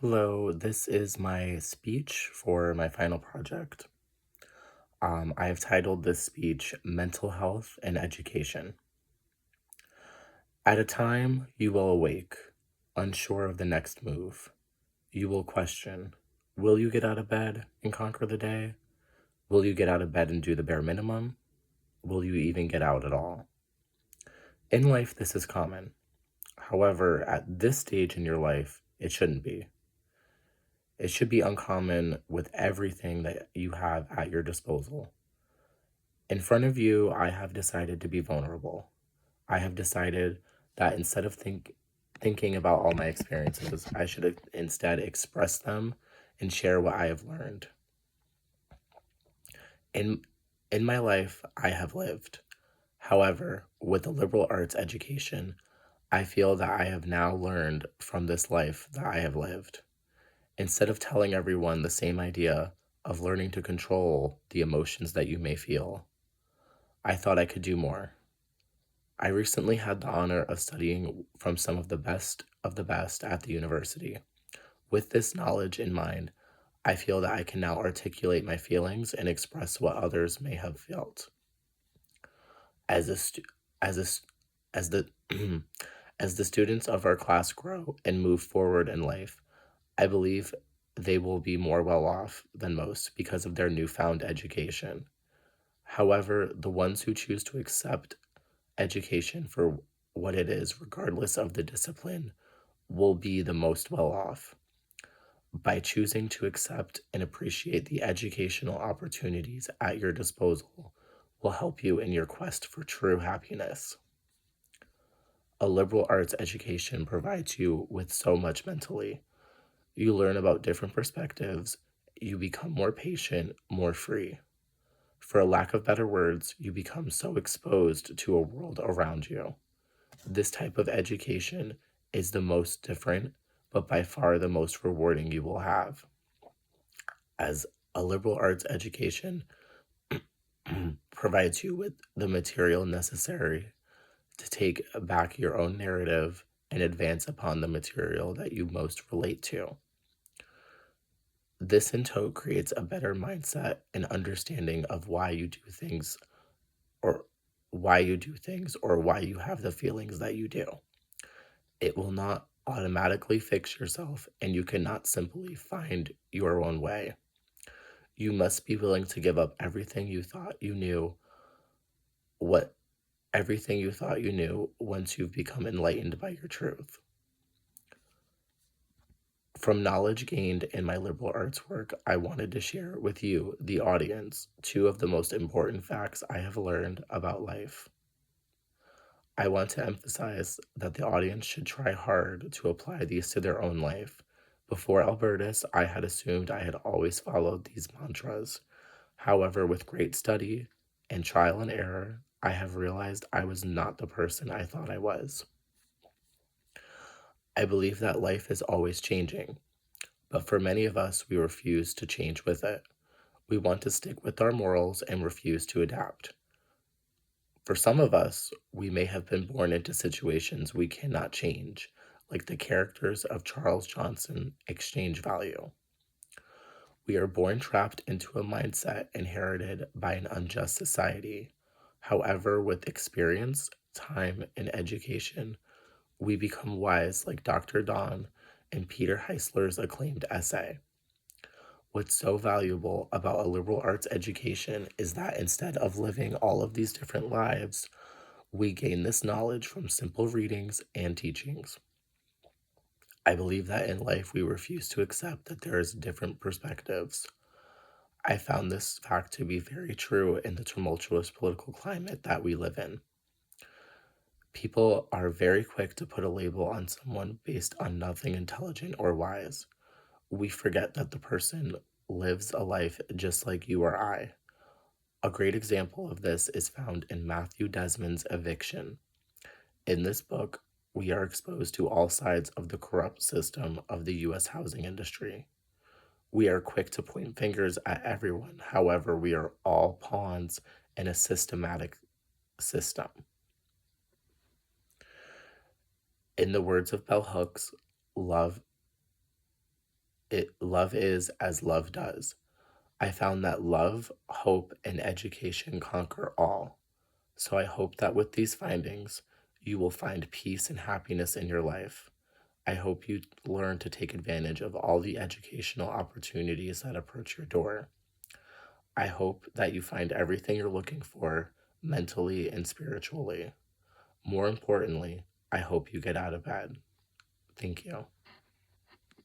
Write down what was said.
Hello, this is my speech for my final project. I have titled this speech Mental Health and Education. At a time, you will awake, unsure of the next move. You will question, will you get out of bed and conquer the day? Will you get out of bed and do the bare minimum? Will you even get out at all? In life, this is common. However, at this stage in your life, it shouldn't be. It should be uncommon with everything that you have at your disposal. In front of you, I have decided to be vulnerable. I have decided that instead of thinking about all my experiences, I should instead express them and share what I have learned. In in my life, I have lived. However, with a liberal arts education, I feel that I have now learned from this life that I have lived. Instead of telling everyone the same idea of learning to control the emotions that you may feel, I thought I could do more. I recently had the honor of studying from some of the best at the university. With this knowledge in mind, I feel that I can now articulate my feelings and express what others may have felt. As a stu- as a s- as the as the students of our class grow and move forward in life, I believe they will be more well off than most because of their newfound education. However, the ones who choose to accept education for what it is, regardless of the discipline, will be the most well off. By choosing to accept and appreciate the educational opportunities at your disposal will help you in your quest for true happiness. A liberal arts education provides you with so much mentally. You learn about different perspectives, you become more patient, more free. For a lack of better words, you become so exposed to a world around you. This type of education is the most different, but by far the most rewarding you will have. As a liberal arts education provides you with the material necessary to take back your own narrative and advance upon the material that you most relate to. This in tow creates a better mindset and understanding of why you do things or or why you have the feelings that you do. It will not automatically fix yourself, and you cannot simply find your own way. You must be willing to give up what everything you thought you knew once you've become enlightened by your truth. From knowledge gained in my liberal arts work, I wanted to share with you, the audience, two of the most important facts I have learned about life. I want to emphasize that the audience should try hard to apply these to their own life. Before Albertus, I had assumed I had always followed these mantras. However, with great study and trial and error, I have realized I was not the person I thought I was. I believe that life is always changing, but for many of us, we refuse to change with it. We want to stick with our morals and refuse to adapt. For some of us, we may have been born into situations we cannot change, like the characters of Charles Johnson Exchange Value. We are born trapped into a mindset inherited by an unjust society. However, with experience, time, and education, we become wise like Dr. Don and Peter Heisler's acclaimed essay. What's so valuable about a liberal arts education is that instead of living all of these different lives, we gain this knowledge from simple readings and teachings. I believe that in life we refuse to accept that there is different perspectives. I found this fact to be very true in the tumultuous political climate that we live in. People are very quick to put a label on someone based on nothing intelligent or wise. We forget that the person lives a life just like you or I. A great example of this is found in Matthew Desmond's Eviction. In this book, we are exposed to all sides of the corrupt system of the U.S. housing industry. We are quick to point fingers at everyone, however, we are all pawns in a systematic system. In the words of Bell Hooks, love Love is as love does. I found that love, hope, and education conquer all. So I hope that with these findings, you will find peace and happiness in your life. I hope you learn to take advantage of all the educational opportunities that approach your door. I hope that you find everything you're looking for mentally and spiritually. More importantly, I hope you get out of bed. Thank you.